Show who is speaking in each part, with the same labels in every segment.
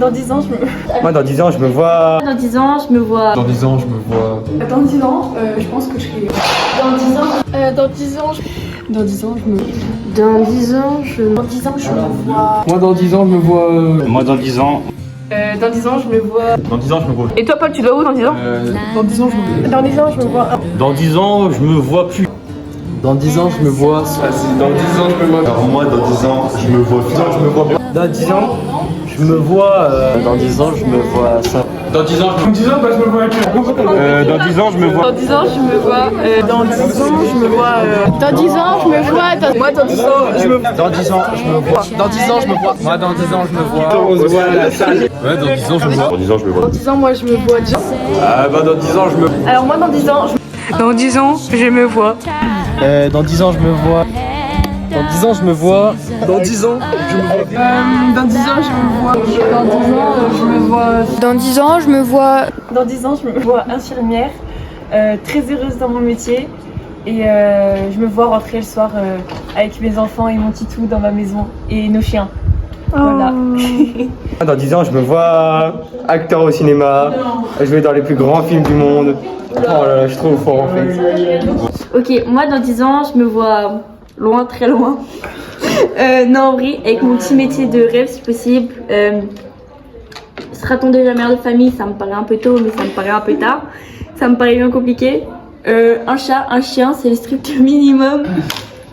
Speaker 1: Dans 10 ans, je me...
Speaker 2: Moi, dans 10 ans, je me vois...
Speaker 3: Dans 10 ans, je me vois...
Speaker 4: Dans 10 ans, je me vois...
Speaker 1: Dans 10 ans, je pense que je serai...
Speaker 3: Dans 10 ans...
Speaker 1: Dans 10 ans, Dans 10 ans, je me...
Speaker 3: Dans 10 ans, je... Dans 10 ans, je me vois...
Speaker 4: Moi, dans 10 ans, je me vois...
Speaker 2: Moi, dans 10 ans...
Speaker 1: Dans 10 ans, je me vois...
Speaker 2: Dans 10 ans, je me vois...
Speaker 3: Et toi, Paul, tu dois où dans 10 ans
Speaker 1: Dans 10 ans, je me... Dans 10 ans, je me vois...
Speaker 2: Dans 10 ans, je me vois plus.
Speaker 4: Dans 10 ans, je me vois... Dans 10 ans, je me vois...
Speaker 2: Alors moi, dans 10 ans, je me vois... je me vois... Dans 10 ans, je me vois... Dans 10 ans, je me vois ça.
Speaker 4: Dans 10 ans, je me vois...
Speaker 2: Dans 10 ans, je me vois...
Speaker 1: Dans 10 ans, je me vois... Dans 10 ans, je me vois... Dans 10 ans, je me vois... Moi, dans 10 ans, je me...
Speaker 2: Dans 10 ans, je me vois...
Speaker 4: Dans 10 ans, je me vois... Moi, dans 10 ans, je me vois...
Speaker 2: On se voit à la salle.
Speaker 4: Ouais, dans 10 ans, je me vois...
Speaker 2: Dans 10 ans, je me vois...
Speaker 1: Dans 10 ans, moi, je me vois déjà...
Speaker 2: Ah bah dans 10 ans, je me...
Speaker 1: Alors moi, dans 10 ans...
Speaker 3: Dans 10 ans, je me vois...
Speaker 4: Dans 10 ans, je me vois... Dans 10 ans, je me vois... Dans 10 ans, je me vois...
Speaker 1: Dans 10 ans, je me vois... Dans 10 ans, je me vois...
Speaker 5: Dans 10 ans, je me vois...
Speaker 1: Dans 10 ans, je me vois infirmière, très heureuse dans mon métier. Et je me vois rentrer le soir avec mes enfants et mon titou dans ma maison et nos chiens. Voilà.
Speaker 2: Dans 10 ans, je me vois acteur au cinéma, jouer dans les plus grands films du monde. Oh là là, je suis trop fort en fait.
Speaker 3: Ok, moi, dans 10 ans, je me vois... loin, très loin. Non, en vrai, avec mon petit métier de rêve, si possible. Sera-t-on déjà mère de famille? Ça me paraît un peu tôt, mais ça me paraît un peu tard. Ça me paraît bien compliqué. Un chat, un chien, c'est le strict minimum.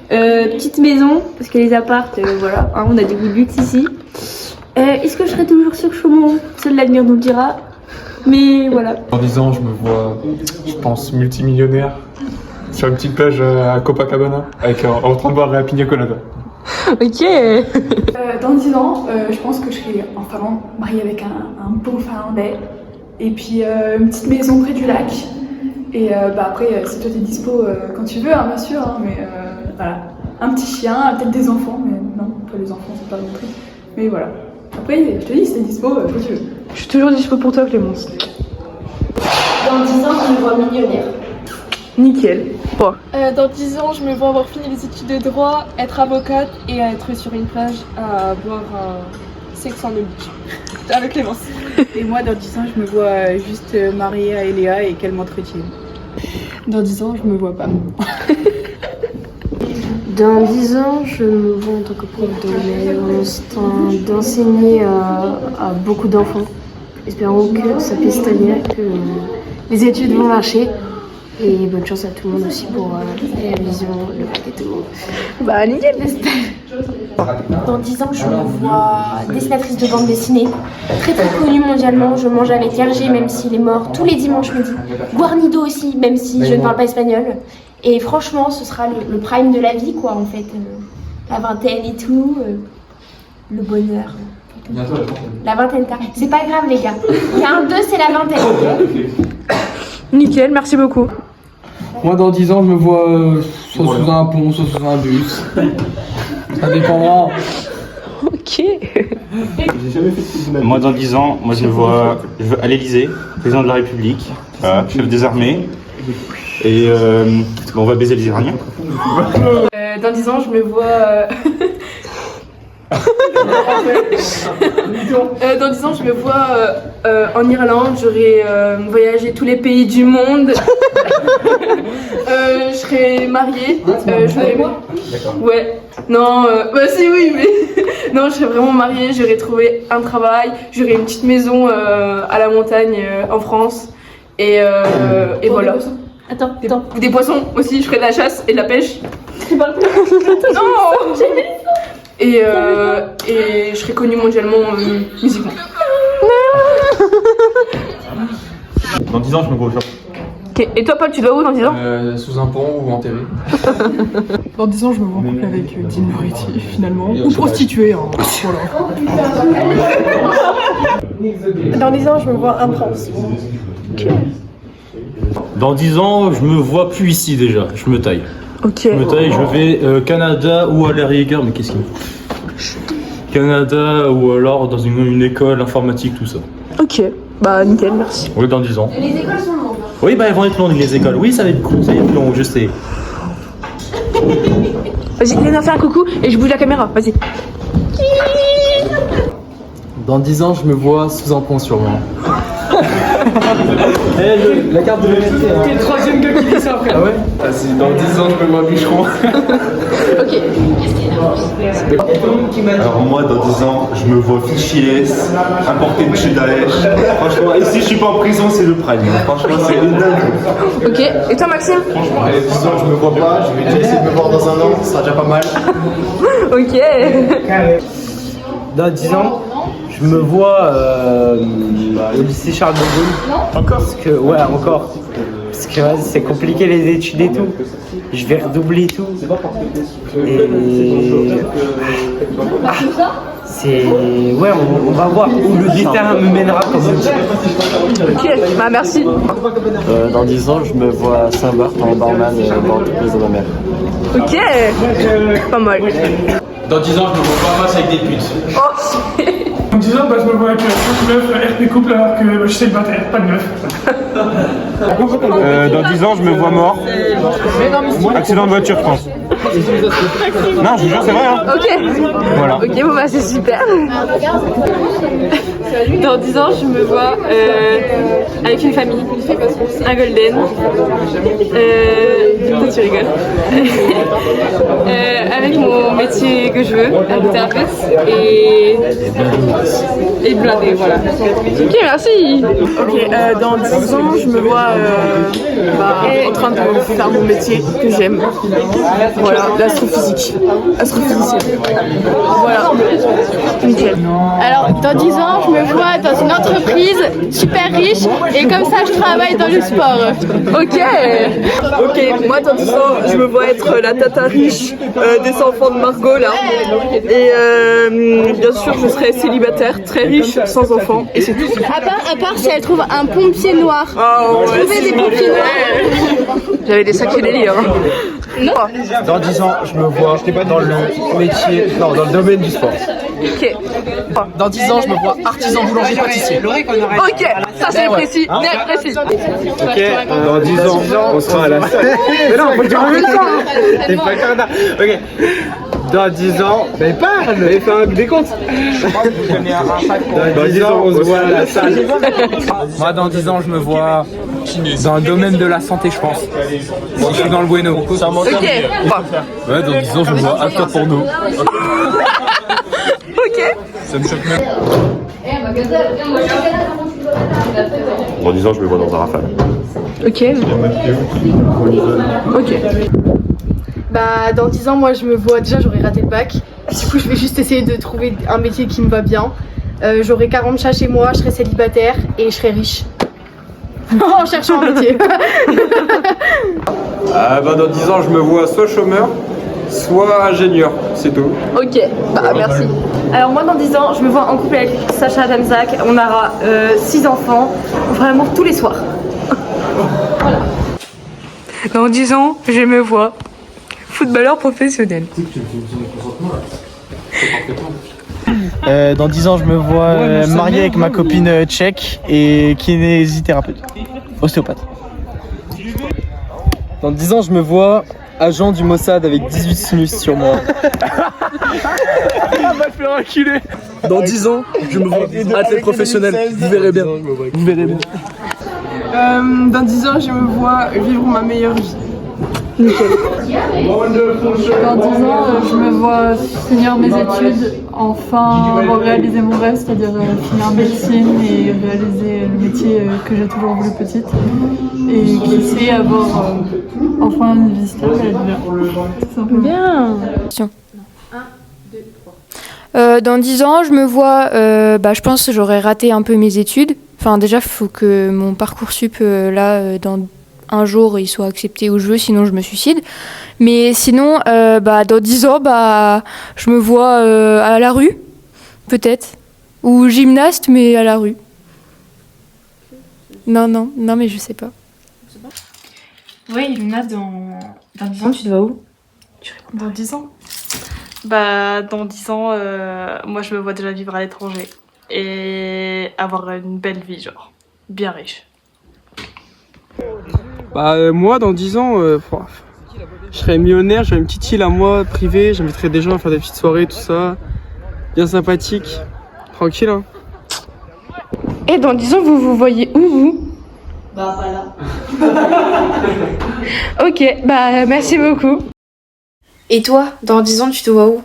Speaker 3: Petite maison, parce que les appartes, voilà, hein, on a des goûts de luxe ici. Est-ce que je serai toujours sur Chaumont? Seul l'avenir nous le dira. Mais voilà.
Speaker 4: Dans 10 ans, je me vois, je pense, multimillionnaire. Sur une petite plage à Copacabana, avec, en train de boire la pina colada.
Speaker 3: Ok.
Speaker 1: Dans 10 ans, je pense que je serai en Finlande, mariée avec un beau Finlandais. Et puis une petite maison près du lac. Et après, si toi t'es dispo quand tu veux, hein, bien sûr. Hein, mais voilà. Un petit chien, peut-être des enfants, mais non, pas les enfants, c'est pas non plus. Mais voilà. Après, je te dis, si t'es dispo, quand tu veux.
Speaker 3: Je suis toujours dispo pour toi, Clémence. Dans 10 ans, je me vois millionnaire. Nickel. Bon.
Speaker 6: Dans 10 ans, je me vois avoir fini les études de droit, être avocate et être sur une plage à boire un sexe en beach avec Clémence.
Speaker 1: Et moi, dans 10 ans, je me vois juste mariée à Eléa et qu'elle m'entretienne. Dans 10 ans, je me vois pas.
Speaker 5: Dans 10 ans, je me vois en tant que prof d'enseigner à beaucoup d'enfants. Espérons que ça puisse tenir, que les études vont marcher. Et bonne chance à tout le monde aussi pour la révision, le bac et tout.
Speaker 3: Bah, nickel.
Speaker 5: Dans 10 ans, je me vois dessinatrice de bande dessinée, très très connue mondialement. Je mange avec Hergé, même s'il est mort, tous les dimanches midi. Guarnido aussi, même si je ne parle pas espagnol. Et franchement, ce sera le prime de la vie, quoi, en fait. La vingtaine et tout, le bonheur. La vingtaine, c'est pas grave, les gars. Il y a un 2, c'est la vingtaine, ok?
Speaker 3: Nickel, merci beaucoup.
Speaker 4: Moi, dans 10 ans, je me vois soit sous un pont, soit sous un bus. Ça dépendra.
Speaker 3: Ok.
Speaker 2: Moi, dans 10 ans, moi je me vois à l'Elysée, président de la République, chef des armées. Et on va baiser les Iraniens.
Speaker 1: Dans 10 ans, je me vois... dans 10 ans, je me vois en Irlande, j'aurai voyagé tous les pays du monde. Je serai mariée. Ouais. Non, bah si, oui, mais. Non, je serais vraiment mariée, j'aurais trouvé un travail, j'aurais une petite maison à la montagne en France. Et voilà.
Speaker 3: Attends.
Speaker 1: Des poissons aussi, je ferai de la chasse et de la pêche. Non. Et je serais connue mondialement musicalement.
Speaker 2: Dans 10 ans, je me vois au Japon.
Speaker 3: Ok. Et toi, Paul, tu dois où dans 10 ans?
Speaker 4: Sous un pont ou enterré.
Speaker 1: Dans 10 ans, je me vois en couple avec Dean Moretti, finalement. Ou prostituée, hein. Voilà. Dans 10 ans, je me vois un prince.
Speaker 3: Ok.
Speaker 2: Dans 10 ans, je me vois plus ici déjà, je me taille.
Speaker 3: Ok.
Speaker 2: Je me taille, je vais Canada ou à la rigueur, mais qu'est-ce qu'il me fout? Canada ou alors dans une école informatique, tout ça.
Speaker 3: Ok. Bah, nickel, merci.
Speaker 2: Oui, dans 10 ans.
Speaker 5: Les écoles sont longues.
Speaker 2: Oui, bah elles vont être longues les écoles. Oui, ça va être cool, ça va être long, je sais.
Speaker 3: Vas-y, Léna, fais un coucou et je bouge la caméra. Vas-y.
Speaker 7: Dans 10 ans, je me vois sous un pont sûrement. La carte de l'honnêteté.
Speaker 2: T'es le troisième gars qui dit ça après.
Speaker 7: Ah ouais?
Speaker 4: Dans 10 ans, je me vois bûcheron.
Speaker 8: Alors moi dans 10 ans je me vois fichier S, importé de chez Daesh. Franchement, et si je suis pas en prison c'est le prime. Franchement c'est une dingue.
Speaker 3: Ok, et toi Maxime?
Speaker 7: Franchement, 10 ans, je me vois pas. Je vais déjà essayer de me voir dans un an, ce sera déjà pas mal.
Speaker 3: Ok.
Speaker 2: Dans 10 ans, je me vois au lycée Charles de Gaulle. Encore? Parce que, ouais, encore. Parce que ouais, c'est compliqué les études et tout. Je vais redoubler tout. Et. C'est. Ouais, on va voir où le destin me mènera comme on dit.
Speaker 3: Ok, bah merci.
Speaker 7: Dans 10 ans, je me vois à Saint-Barth en barman dans l'entreprise de ma mère.
Speaker 3: Ok, pas mal.
Speaker 9: Dans 10 ans, je me vois pas moi avec des putes.
Speaker 3: Oh.
Speaker 10: En 10 ans, je me vois avec 5 meufs, RP couple, alors que je suis célibataire, pas de meuf.
Speaker 4: Dans 10 ans, je me vois mort. Accident de voiture, je pense. Non, je vous jure, c'est vrai. Hein.
Speaker 3: Ok.
Speaker 4: Voilà.
Speaker 3: Ok, bon bah c'est super.
Speaker 6: Dans 10 ans, je me vois avec une famille, un golden. Pourquoi tu rigoles? Avec mon métier que je veux, thérapeute et blindé, voilà.
Speaker 3: Ok, merci.
Speaker 6: Ok, dans 10 ans, je me vois en train de faire mon métier que j'aime. Voilà, l'astrophysique. Astrophysicienne. Voilà. Nickel.
Speaker 5: Alors, dans 10 ans, je me vois dans une entreprise super riche et comme ça, je travaille dans le sport.
Speaker 6: Ok, moi dans 10 ans, je me vois être la tata riche des enfants de Margot là. Et bien sûr, je serai célibataire, très riche, sans enfants, et c'est tout.
Speaker 5: À part si elle trouve un pompier noir.
Speaker 6: Oh, ouais,
Speaker 5: Trouver des pompiers noirs.
Speaker 3: J'avais des sacrés délires.
Speaker 2: Dans 10 ans, je me vois dans le métier, non, dans le domaine du sport.
Speaker 3: Ok.
Speaker 7: Dans 10 ans, je me vois artisan boulanger pâtissier.
Speaker 3: Ok, ça c'est précis. Net précis.
Speaker 2: Ok, dans 10 ans, on sera à la salle. Mais non, faut dire en même temps. T'es pas corda. Ok. Dans 10 ans, mais parle, mais fais un décompte. Dans 10 ans, on se voit à la salle.
Speaker 7: Moi, dans 10 ans, je me vois dans le domaine de la santé, je pense. Si je suis dans le bueno.
Speaker 3: Ok.
Speaker 7: Ouais, dans 10 ans, je me vois acteur porno.
Speaker 3: Ok.
Speaker 7: Ça me choque même.
Speaker 8: Dans 10 ans je me vois dans un rafale.
Speaker 3: Ok. Ok.
Speaker 6: Bah, dans 10 ans, moi je me vois, déjà j'aurai raté le bac. Du coup, je vais juste essayer de trouver un métier qui me va bien. J'aurai 40 chats chez moi, je serai célibataire et je serai riche. En cherchant un métier.
Speaker 4: Dans 10 ans, je me vois soit chômeur, soit ingénieur, c'est tout.
Speaker 3: Ok, bah merci. Alors moi dans 10 ans, je me vois en couple avec Sacha Damzak. On aura 6 enfants, on fera l'amour tous les soirs. Voilà. Dans 10 ans, je me vois footballeur professionnel.
Speaker 7: Dans 10 ans, je me vois marié avec ma copine tchèque et kinésithérapeute, ostéopathe. Dans 10 ans, je me vois agent du Mossad avec 18 sinus sur moi.
Speaker 4: Va te faire enculer.
Speaker 7: Dans 10 ans, je me vois athlète professionnel. Vous verrez bien. Vous verrez bien.
Speaker 6: Dans 10 ans, je me vois vivre ma meilleure vie.
Speaker 1: Dans 10 ans, je me vois finir mes études, enfin réaliser mon rêve, c'est-à-dire finir médecine et réaliser le métier que j'ai toujours voulu petite. Et qui sait avoir enfin une vie stable et être bien. Tout simplement.
Speaker 3: Bien.
Speaker 11: Dans 10 ans, je me vois, je pense que j'aurais raté un peu mes études. Enfin, déjà, il faut que mon Parcoursup, dans un jour, il soit accepté où je veux, sinon je me suicide. Mais sinon, dans 10 ans, je me vois à la rue, peut-être. Ou gymnaste, mais à la rue. Non, mais je sais pas.
Speaker 3: Oui, Luna, dans 10 ans, tu te vois où?
Speaker 6: Dans 10 ans dans 10 ans, moi je me vois déjà vivre à l'étranger et avoir une belle vie, genre bien riche.
Speaker 12: Moi dans 10 ans, je serais millionnaire, j'aurais une petite île à moi privée, j'inviterais des gens à faire des petites soirées, tout ça, bien sympathique. tranquille, hein.
Speaker 6: Et dans 10 ans, vous vous voyez où, vous?
Speaker 3: Bah, pas là.
Speaker 6: Ok, bah merci beaucoup. Et toi, dans 10 ans, tu te vois où?